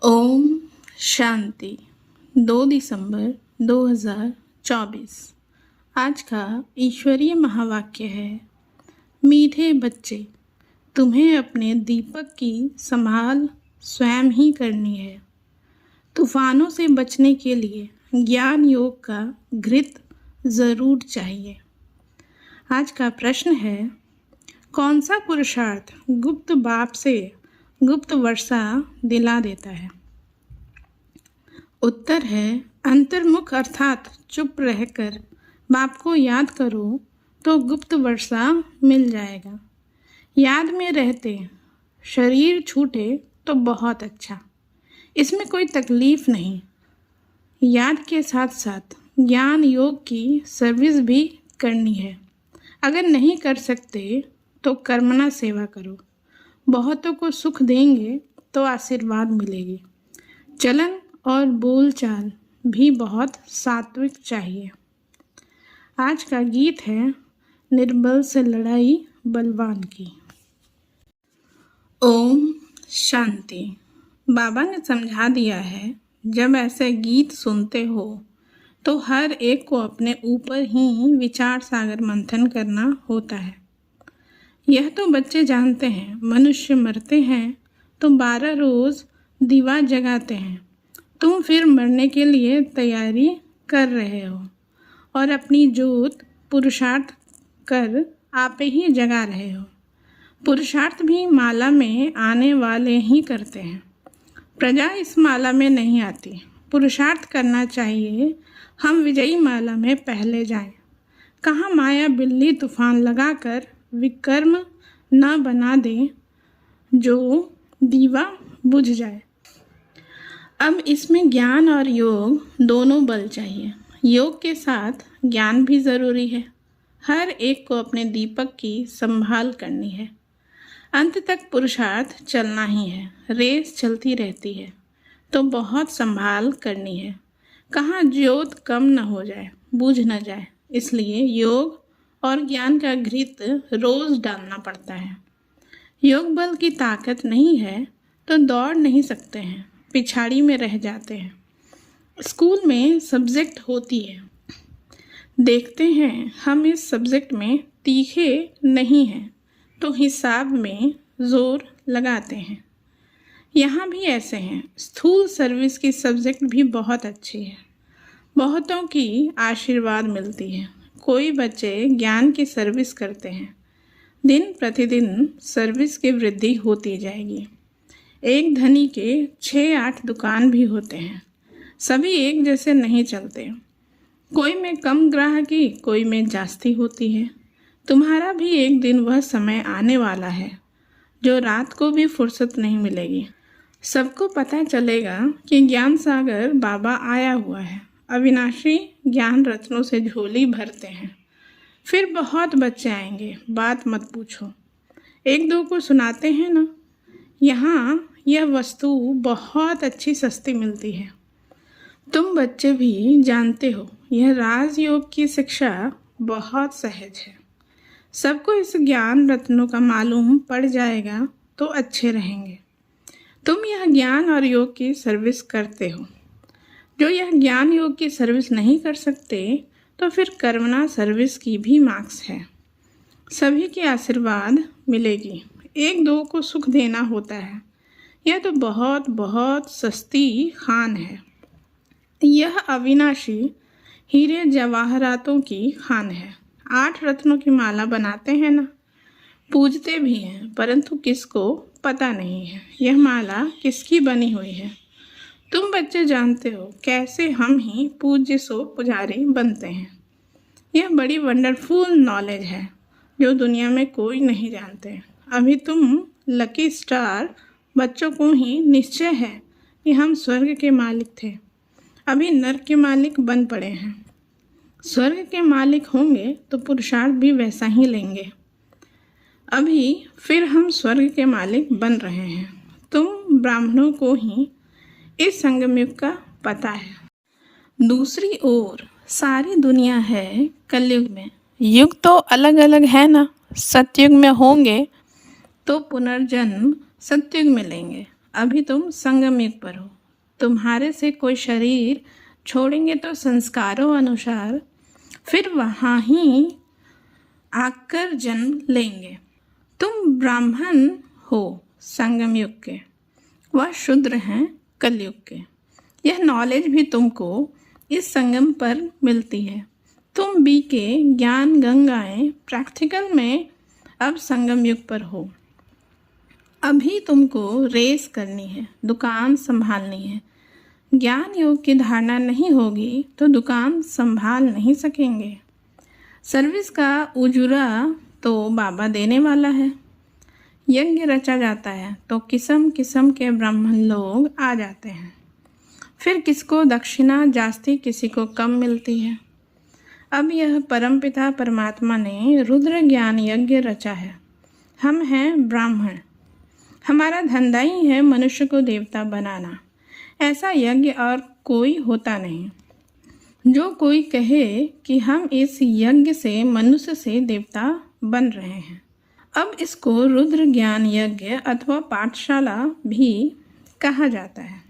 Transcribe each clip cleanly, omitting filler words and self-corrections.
ओम शांति। 2 दिसंबर 2024। आज का ईश्वरीय महावाक्य है, मीठे बच्चे, तुम्हें अपने दीपक की संभाल स्वयं ही करनी है। तूफानों से बचने के लिए ज्ञान योग का घृत ज़रूर चाहिए। आज का प्रश्न है, कौन सा पुरुषार्थ गुप्त बाप से गुप्त वर्षा दिला देता है? उत्तर है, अंतर्मुख अर्थात चुप रहकर बाप को याद करो तो गुप्त वर्षा मिल जाएगा। याद में रहते शरीर छूटे तो बहुत अच्छा, इसमें कोई तकलीफ नहीं। याद के साथ साथ ज्ञान योग की सर्विस भी करनी है। अगर नहीं कर सकते तो कर्मणा सेवा करो, बहुतों को सुख देंगे तो आशीर्वाद मिलेगी। चलन और बोलचाल भी बहुत सात्विक चाहिए। आज का गीत है, निर्बल से लड़ाई बलवान की। ओम शांति। बाबा ने समझा दिया है, जब ऐसे गीत सुनते हो तो हर एक को अपने ऊपर ही विचार सागर मंथन करना होता है। यह तो बच्चे जानते हैं, मनुष्य मरते हैं तो 12 रोज़ दीवा जगाते हैं। तुम फिर मरने के लिए तैयारी कर रहे हो और अपनी जोत पुरुषार्थ कर आप ही जगा रहे हो। पुरुषार्थ भी माला में आने वाले ही करते हैं, प्रजा इस माला में नहीं आती। पुरुषार्थ करना चाहिए, हम विजयी माला में पहले जाएं। कहाँ माया बिल्ली तूफान लगाकर विकर्म न बना दे जो दीवा बुझ जाए। अब इसमें ज्ञान और योग दोनों बल चाहिए। योग के साथ ज्ञान भी ज़रूरी है। हर एक को अपने दीपक की संभाल करनी है। अंत तक पुरुषार्थ चलना ही है, रेस चलती रहती है तो बहुत संभाल करनी है। कहाँ ज्योत कम न हो जाए, बुझ न जाए, इसलिए योग और ज्ञान का घृत रोज़ डालना पड़ता है। योग बल की ताकत नहीं है तो दौड़ नहीं सकते हैं, पिछाड़ी में रह जाते हैं। स्कूल में सब्जेक्ट होती है, देखते हैं हम इस सब्जेक्ट में तीखे नहीं हैं तो हिसाब में ज़ोर लगाते हैं। यहाँ भी ऐसे हैं। स्थूल सर्विस की सब्जेक्ट भी बहुत अच्छी है, बहुतों की आशीर्वाद मिलती है। कोई बच्चे ज्ञान की सर्विस करते हैं, दिन प्रतिदिन सर्विस की वृद्धि होती जाएगी। एक धनी के 6-8 दुकान भी होते हैं, सभी एक जैसे नहीं चलते। कोई में कम ग्राहकी, कोई में जास्ती होती है। तुम्हारा भी एक दिन वह समय आने वाला है जो रात को भी फुर्सत नहीं मिलेगी। सबको पता चलेगा कि ज्ञान सागर बाबा आया हुआ है। अविनाशी ज्ञान रत्नों से झोली भरते हैं। फिर बहुत बच्चे आएंगे, बात मत पूछो। 1-2 को सुनाते हैं ना। यहाँ यह वस्तु बहुत अच्छी सस्ती मिलती है। तुम बच्चे भी जानते हो, यह राजयोग की शिक्षा बहुत सहज है। सबको इस ज्ञान रत्नों का मालूम पड़ जाएगा तो अच्छे रहेंगे। तुम यह ज्ञान और योग की सर्विस करते हो। जो यह ज्ञान योग की सर्विस नहीं कर सकते तो फिर कर्मणा सर्विस की भी मार्क्स है। सभी की आशीर्वाद मिलेगी। 1-2 को सुख देना होता है। यह तो बहुत बहुत सस्ती खान है। यह अविनाशी हीरे जवाहरातों की खान है। 8 रत्नों की माला बनाते हैं ना, पूजते भी हैं, परंतु किसको पता नहीं है यह माला किसकी बनी हुई है। तुम बच्चे जानते हो कैसे हम ही पूज्य सो पुजारी बनते हैं। यह बड़ी वंडरफुल नॉलेज है जो दुनिया में कोई नहीं जानते। अभी तुम लकी स्टार बच्चों को ही निश्चय है कि हम स्वर्ग के मालिक थे, अभी नर्क के मालिक बन पड़े हैं। स्वर्ग के मालिक होंगे तो पुरुषार्थ भी वैसा ही लेंगे। अभी फिर हम स्वर्ग के मालिक बन रहे हैं। तुम ब्राह्मणों को ही इस संगमयुग का पता है। दूसरी ओर सारी दुनिया है कलयुग में। युग तो अलग अलग है ना। सतयुग में होंगे तो पुनर्जन्म सतयुग में लेंगे, अभी तुम संगम युग पर हो। तुम्हारे से कोई शरीर छोड़ेंगे तो संस्कारों अनुसार फिर वहाँ ही आकर जन्म लेंगे। तुम ब्राह्मण हो संगम युग के, वह शूद्र हैं कलयुग के। यह नॉलेज भी तुमको इस संगम पर मिलती है। तुम बी के ज्ञान गंगाएं प्रैक्टिकल में अब संगम युग पर हो। अभी तुमको रेस करनी है, दुकान संभालनी है। ज्ञान योग की धारणा नहीं होगी तो दुकान संभाल नहीं सकेंगे। सर्विस का उजूरा तो बाबा देने वाला है। यज्ञ रचा जाता है तो किस्म किस्म के ब्राह्मण लोग आ जाते हैं। फिर किसको दक्षिणा जास्ती, किसी को कम मिलती है। अब यह परमपिता परमात्मा ने रुद्र ज्ञान यज्ञ रचा है। हम हैं ब्राह्मण। हमारा धंधा ही है मनुष्य को देवता बनाना। ऐसा यज्ञ और कोई होता नहीं। जो कोई कहे कि हम इस यज्ञ से मनुष्य से देवता बन रहे हैं, अब इसको रुद्र ज्ञान यज्ञ अथवा पाठशाला भी कहा जाता है।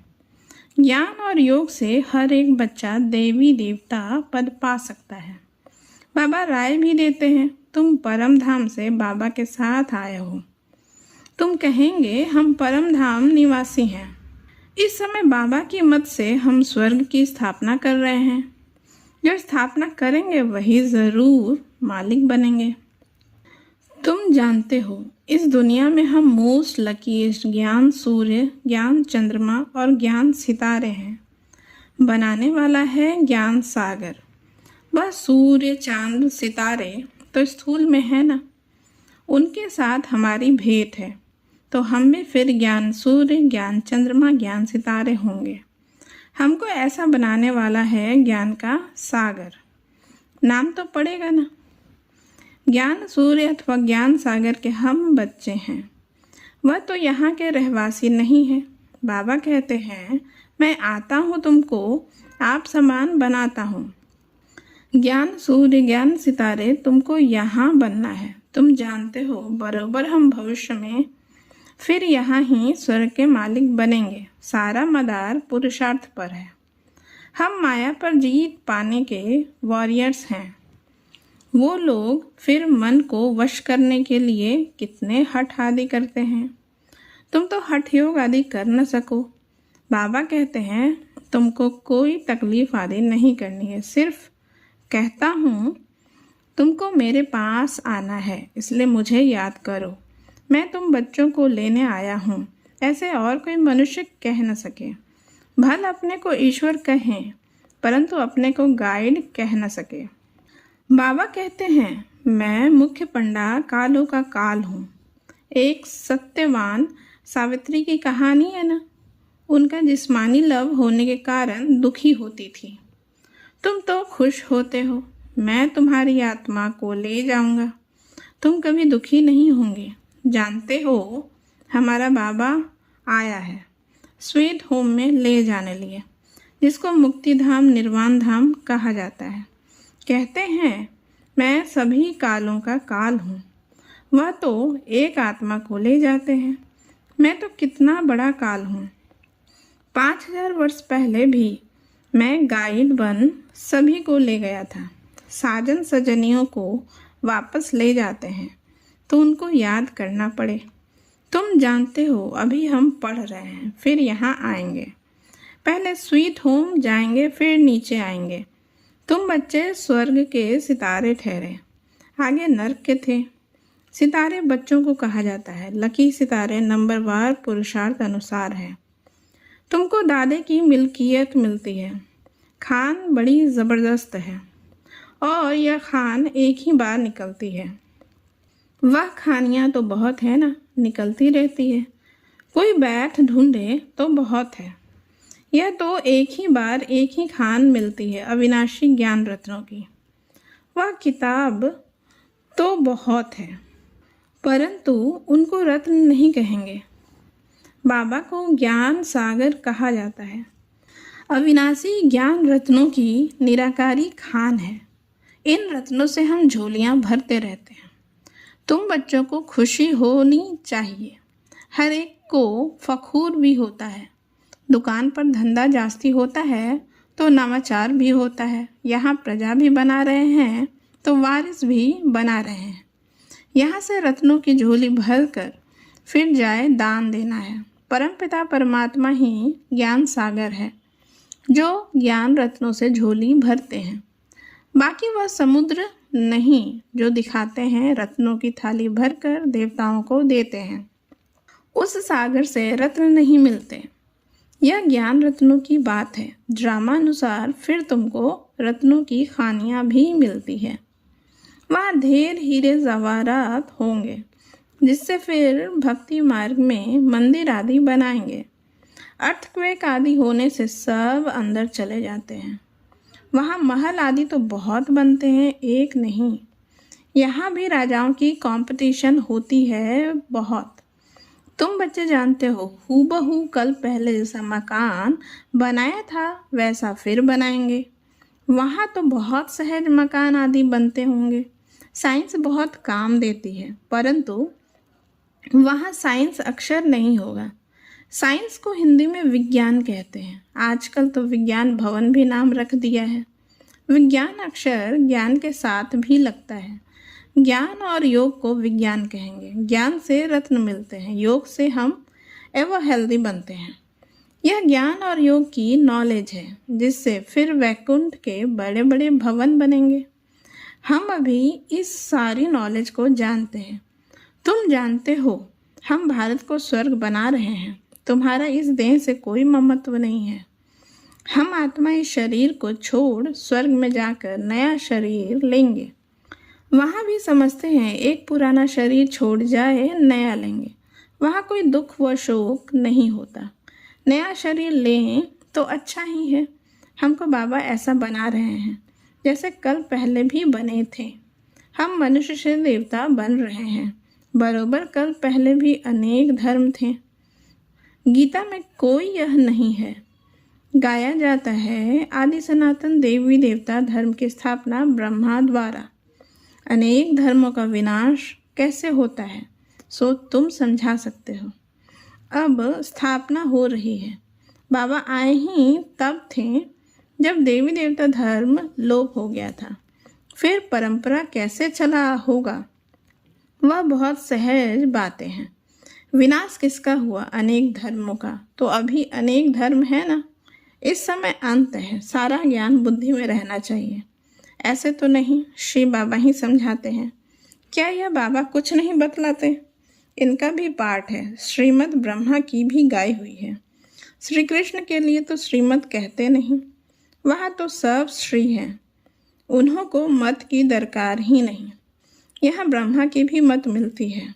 ज्ञान और योग से हर एक बच्चा देवी देवता पद पा सकता है। बाबा राय भी देते हैं, तुम परम धाम से बाबा के साथ आए हो। तुम कहेंगे हम परम धाम निवासी हैं। इस समय बाबा की मत से हम स्वर्ग की स्थापना कर रहे हैं। जो स्थापना करेंगे वही ज़रूर मालिक बनेंगे। तुम जानते हो इस दुनिया में हम मोस्ट लकीस्ट ज्ञान सूर्य, ज्ञान चंद्रमा और ज्ञान सितारे हैं। बनाने वाला है ज्ञान सागर। वह सूर्य चांद सितारे तो स्थूल में है ना, उनके साथ हमारी भेंट है तो हम भी फिर ज्ञान सूर्य, ज्ञान चंद्रमा, ज्ञान सितारे होंगे। हमको ऐसा बनाने वाला है ज्ञान का सागर। नाम तो पड़ेगा ना। ज्ञान सूर्य अथवा ज्ञान सागर के हम बच्चे हैं। वह तो यहाँ के रहवासी नहीं है। बाबा कहते हैं मैं आता हूँ तुमको आप समान बनाता हूँ। ज्ञान सूर्य, ज्ञान सितारे तुमको यहाँ बनना है। तुम जानते हो बरोबर हम भविष्य में फिर यहाँ ही स्वर्ग के मालिक बनेंगे। सारा मदार पुरुषार्थ पर है। हम माया पर जीत पाने के वॉरियर्स हैं। वो लोग फिर मन को वश करने के लिए कितने हठ आदि करते हैं। तुम तो हठ योग आदि कर न सको। बाबा कहते हैं तुमको कोई तकलीफ आदि नहीं करनी है। सिर्फ कहता हूँ तुमको मेरे पास आना है, इसलिए मुझे याद करो। मैं तुम बच्चों को लेने आया हूँ, ऐसे और कोई मनुष्य कह न सके। भल अपने को ईश्वर कहें परंतु अपने को गाइड कह न सके। बाबा कहते हैं मैं मुख्य पंडा कालों का काल हूँ। एक सत्यवान सावित्री की कहानी है ना, उनका जिस्मानी लव होने के कारण दुखी होती थी। तुम तो खुश होते हो। मैं तुम्हारी आत्मा को ले जाऊंगा, तुम कभी दुखी नहीं होंगे। जानते हो हमारा बाबा आया है स्वीट होम में ले जाने लिए, जिसको मुक्ति धाम निर्वाण धाम कहा जाता है। कहते हैं मैं सभी कालों का काल हूँ। वह तो एक आत्मा को ले जाते हैं। मैं तो कितना बड़ा काल हूँ। 5000 वर्ष पहले भी मैं गाइड बन सभी को ले गया था। साजन सजनियों को वापस ले जाते हैं तो उनको याद करना पड़े। तुम जानते हो अभी हम पढ़ रहे हैं, फिर यहाँ आएंगे। पहले स्वीट होम जाएंगे, फिर नीचे आएंगे। तुम बच्चे स्वर्ग के सितारे ठहरे, आगे नर्क के थे। सितारे बच्चों को कहा जाता है। लकी सितारे नंबरवार पुरुषार्थ अनुसार है। तुमको दादे की मिल्कियत मिलती है। खान बड़ी ज़बरदस्त है और यह खान एक ही बार निकलती है। वह खानियाँ तो बहुत है ना, निकलती रहती है। कोई बैठ ढूंढे तो बहुत है। यह तो एक ही बार एक ही खान मिलती है, अविनाशी ज्ञान रत्नों की। वह किताब तो बहुत है परंतु उनको रत्न नहीं कहेंगे। बाबा को ज्ञान सागर कहा जाता है। अविनाशी ज्ञान रत्नों की निराकारी खान है। इन रत्नों से हम झोलियाँ भरते रहते हैं। तुम बच्चों को खुशी होनी चाहिए। हर एक को फखूर भी होता है। दुकान पर धंधा जास्ती होता है तो नवाचार भी होता है। यहाँ प्रजा भी बना रहे हैं तो वारिस भी बना रहे हैं। यहाँ से रत्नों की झोली भर कर फिर जाए दान देना है। परमपिता परमात्मा ही ज्ञान सागर है जो ज्ञान रत्नों से झोली भरते हैं। बाकी वह समुद्र नहीं जो दिखाते हैं, रत्नों की थाली भरकर देवताओं को देते हैं। उस सागर से रत्न नहीं मिलते। यह ज्ञान रत्नों की बात है। ड्रामानुसार फिर तुमको रत्नों की खानियां भी मिलती है। वहाँ ढेर हीरे जवाहरात होंगे जिससे फिर भक्ति मार्ग में मंदिर आदि बनाएंगे। अर्थक्वेक आदि होने से सब अंदर चले जाते हैं। वहाँ महल आदि तो बहुत बनते हैं, एक नहीं। यहाँ भी राजाओं की कंपटीशन होती है बहुत। तुम बच्चे जानते हो, हूबहू कल पहले जैसा मकान बनाया था वैसा फिर बनाएंगे। वहाँ तो बहुत सहज मकान आदि बनते होंगे। साइंस बहुत काम देती है, परंतु वहाँ साइंस अक्षर नहीं होगा। साइंस को हिंदी में विज्ञान कहते हैं। आजकल तो विज्ञान भवन भी नाम रख दिया है। विज्ञान अक्षर ज्ञान के साथ भी लगता है। ज्ञान और योग को विज्ञान कहेंगे। ज्ञान से रत्न मिलते हैं, योग से हम एवं हेल्दी बनते हैं। यह ज्ञान और योग की नॉलेज है जिससे फिर वैकुंठ के बड़े बड़े भवन बनेंगे। हम अभी इस सारी नॉलेज को जानते हैं। तुम जानते हो हम भारत को स्वर्ग बना रहे हैं। तुम्हारा इस देह से कोई ममत्व नहीं है। हम आत्मा इस शरीर को छोड़ स्वर्ग में जाकर नया शरीर लेंगे। वहाँ भी समझते हैं एक पुराना शरीर छोड़ जाए नया लेंगे। वहाँ कोई दुख व शोक नहीं होता। नया शरीर लें तो अच्छा ही है। हमको बाबा ऐसा बना रहे हैं जैसे कल पहले भी बने थे। हम मनुष्य से देवता बन रहे हैं। बरोबर कल पहले भी अनेक धर्म थे। गीता में कोई यह नहीं है। गाया जाता है आदि सनातन देवी देवता धर्म की स्थापना ब्रह्मा द्वारा। अनेक धर्मों का विनाश कैसे होता है सो तुम समझा सकते हो। अब स्थापना हो रही है। बाबा आए ही तब थे जब देवी देवता धर्म लोप हो गया था। फिर परंपरा कैसे चला होगा वह बहुत सहज बातें हैं। विनाश किसका हुआ? अनेक धर्मों का। तो अभी अनेक धर्म है ना। इस समय अंत है। सारा ज्ञान बुद्धि में रहना चाहिए। ऐसे तो नहीं, श्री बाबा ही समझाते हैं। क्या यह बाबा कुछ नहीं बतलाते? इनका भी पाठ है। श्रीमद् ब्रह्मा की भी गाई हुई है। श्री कृष्ण के लिए तो श्रीमद् कहते नहीं। वहाँ तो सब श्री हैं। उन्हों को मत की दरकार ही नहीं। यहाँ ब्रह्मा की भी मत मिलती है।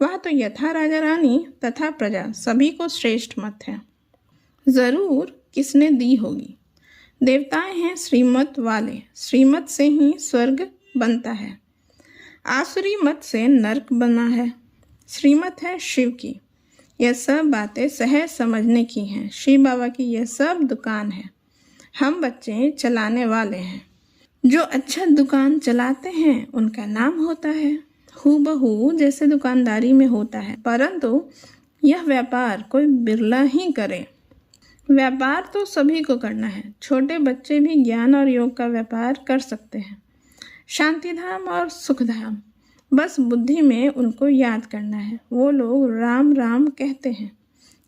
वह तो यथा राजा रानी तथा प्रजा सभी को श्रेष्ठ मत है। जरूर किसने दी होगी। देवताएं हैं श्रीमत वाले। श्रीमत से ही स्वर्ग बनता है। आसुरी मत से नरक बना है। श्रीमत है शिव की। यह सब बातें सहज समझने की हैं। शिव बाबा की यह सब दुकान है। हम बच्चे चलाने वाले हैं। जो अच्छा दुकान चलाते हैं उनका नाम होता है। हूबहू जैसे दुकानदारी में होता है, परंतु यह व्यापार कोई बिरला ही करे। व्यापार तो सभी को करना है। छोटे बच्चे भी ज्ञान और योग का व्यापार कर सकते हैं। शांतिधाम और सुखधाम, बस बुद्धि में उनको याद करना है। वो लोग राम राम कहते हैं।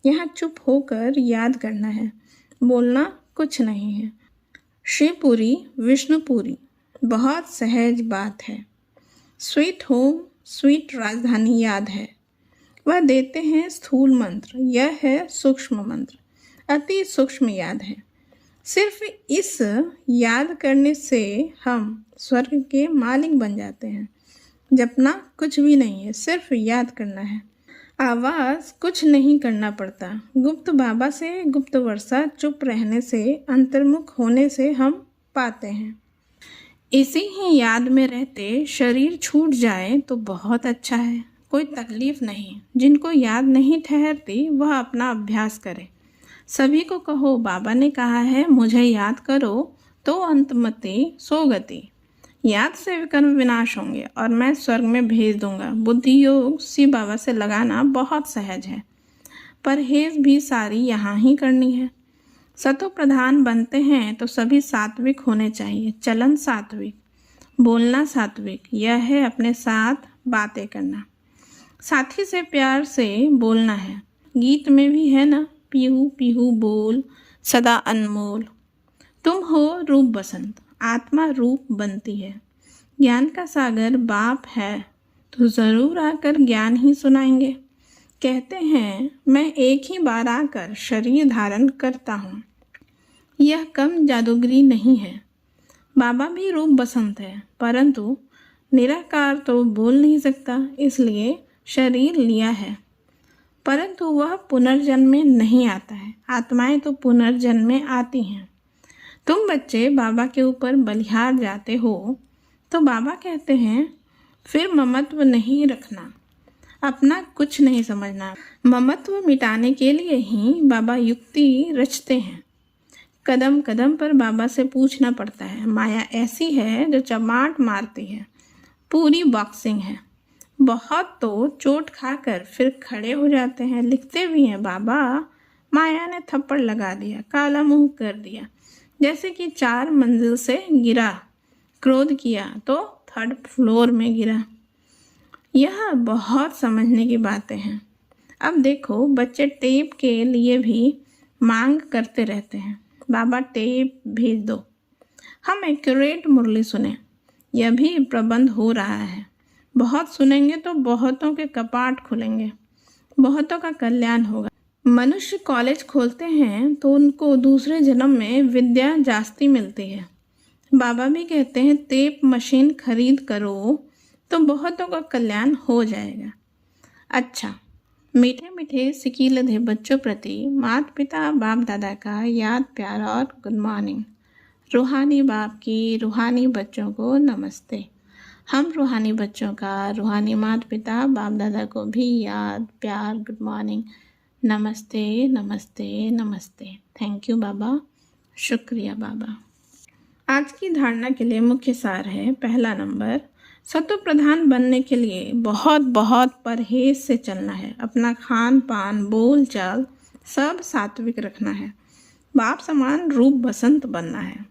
यहाँ चुप होकर याद करना है, बोलना कुछ नहीं है। शिवपुरी विष्णुपुरी बहुत सहज बात है। स्वीट होम स्वीट राजधानी याद है। वह देते हैं स्थूल मंत्र, यह है सूक्ष्म मंत्र, अति सूक्ष्म याद है। सिर्फ इस याद करने से हम स्वर्ग के मालिक बन जाते हैं। जपना कुछ भी नहीं है, सिर्फ याद करना है। आवाज़ कुछ नहीं करना पड़ता। गुप्त बाबा से गुप्त वर्षा चुप रहने से, अंतर्मुख होने से हम पाते हैं। इसी ही याद में रहते शरीर छूट जाए तो बहुत अच्छा है, कोई तकलीफ नहीं। जिनको याद नहीं ठहरती वह अपना अभ्यास करे। सभी को कहो बाबा ने कहा है मुझे याद करो तो अंतमति सो गति। याद से विकर्म विनाश होंगे और मैं स्वर्ग में भेज दूंगा। बुद्धि योग शिव बाबा से लगाना बहुत सहज है। परहेज भी सारी यहाँ ही करनी है। सतो प्रधान बनते हैं तो सभी सात्विक होने चाहिए। चलन सात्विक, बोलना सात्विक, यह है अपने साथ बातें करना। साथी से प्यार से बोलना है। गीत में भी है ना, पीहू पीहू बोल सदा अनमोल। तुम हो रूप बसंत, आत्मा रूप बनती है। ज्ञान का सागर बाप है तो ज़रूर आकर ज्ञान ही सुनाएंगे। कहते हैं मैं एक ही बार आकर शरीर धारण करता हूँ। यह कम जादूगरी नहीं है। बाबा भी रूप बसंत है, परंतु निराकार तो बोल नहीं सकता, इसलिए शरीर लिया है। परंतु वह पुनर्जन्म में नहीं आता है। आत्माएं तो पुनर्जन्म में आती हैं। तुम बच्चे बाबा के ऊपर बलिहार जाते हो तो बाबा कहते हैं फिर ममत्व नहीं रखना, अपना कुछ नहीं समझना। ममत्व मिटाने के लिए ही बाबा युक्ति रचते हैं। कदम कदम पर बाबा से पूछना पड़ता है। माया ऐसी है जो चमाट मारती है, पूरी बॉक्सिंग है। बहुत तो चोट खाकर फिर खड़े हो जाते हैं। लिखते भी हैं बाबा माया ने थप्पड़ लगा दिया, काला मुंह कर दिया, जैसे कि 4 मंजिल से गिरा, क्रोध किया तो 3rd फ्लोर में गिरा। यह बहुत समझने की बातें हैं। अब देखो बच्चे टेप के लिए भी मांग करते रहते हैं, बाबा टेप भेज दो, हम एक्यूरेट मुरली सुने। यह भी प्रबंध हो रहा है। बहुत सुनेंगे तो बहुतों के कपाट खुलेंगे, बहुतों का कल्याण होगा। मनुष्य कॉलेज खोलते हैं तो उनको दूसरे जन्म में विद्या जास्ती मिलती है। बाबा भी कहते हैं टेप मशीन खरीद करो तो बहुतों का कल्याण हो जाएगा। अच्छा, मीठे मीठे सिकीलधे बच्चों प्रति माता पिता बाप दादा का याद प्यार और गुड मॉर्निंग। रूहानी बाप की रूहानी बच्चों को नमस्ते। हम रूहानी बच्चों का रूहानी माता पिता बाप दादा को भी याद प्यार गुड मॉर्निंग, नमस्ते नमस्ते नमस्ते। थैंक यू बाबा, शुक्रिया बाबा। आज की धारणा के लिए मुख्य सार है। पहला नंबर, सतो प्रधान बनने के लिए बहुत बहुत परहेज से चलना है। अपना खान पान बोल चाल सब सात्विक रखना है। बाप समान रूप बसंत बनना है।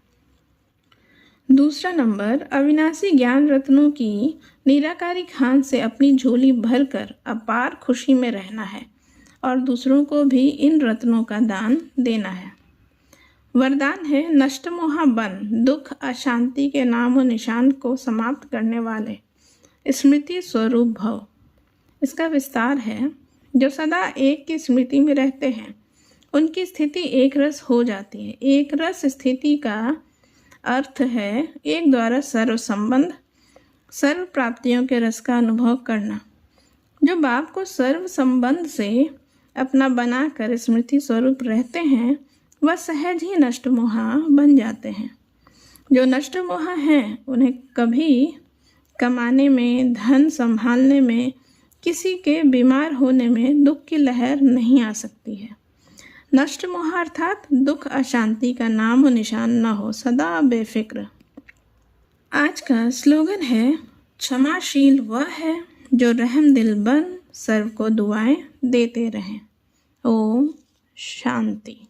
दूसरा नंबर, अविनाशी ज्ञान रत्नों की निराकारी खान से अपनी झोली भरकर अपार खुशी में रहना है और दूसरों को भी इन रत्नों का दान देना है। वरदान है नष्ट मोहा बन, दुख अशांति के नाम और निशान को समाप्त करने वाले स्मृति स्वरूप भव। इसका विस्तार है, जो सदा एक की स्मृति में रहते हैं उनकी स्थिति एक रस हो जाती है। एक रस स्थिति का अर्थ है एक द्वारा सर्व संबंध, सर्व प्राप्तियों के रस का अनुभव करना। जो बाप को सर्व संबंध से अपना बनाकर स्मृति स्वरूप रहते हैं वह सहज ही नष्ट मोहा बन जाते हैं। जो नष्ट मोहा हैं उन्हें कभी कमाने में, धन संभालने में, किसी के बीमार होने में दुख की लहर नहीं आ सकती है। नष्ट मोह अर्थात दुख अशांति का नाम और निशान न हो, सदा बेफिक्र। आज का स्लोगन है, क्षमाशील वह है जो रहम दिल बन सर्व को दुआएं देते रहें। ओम शांति।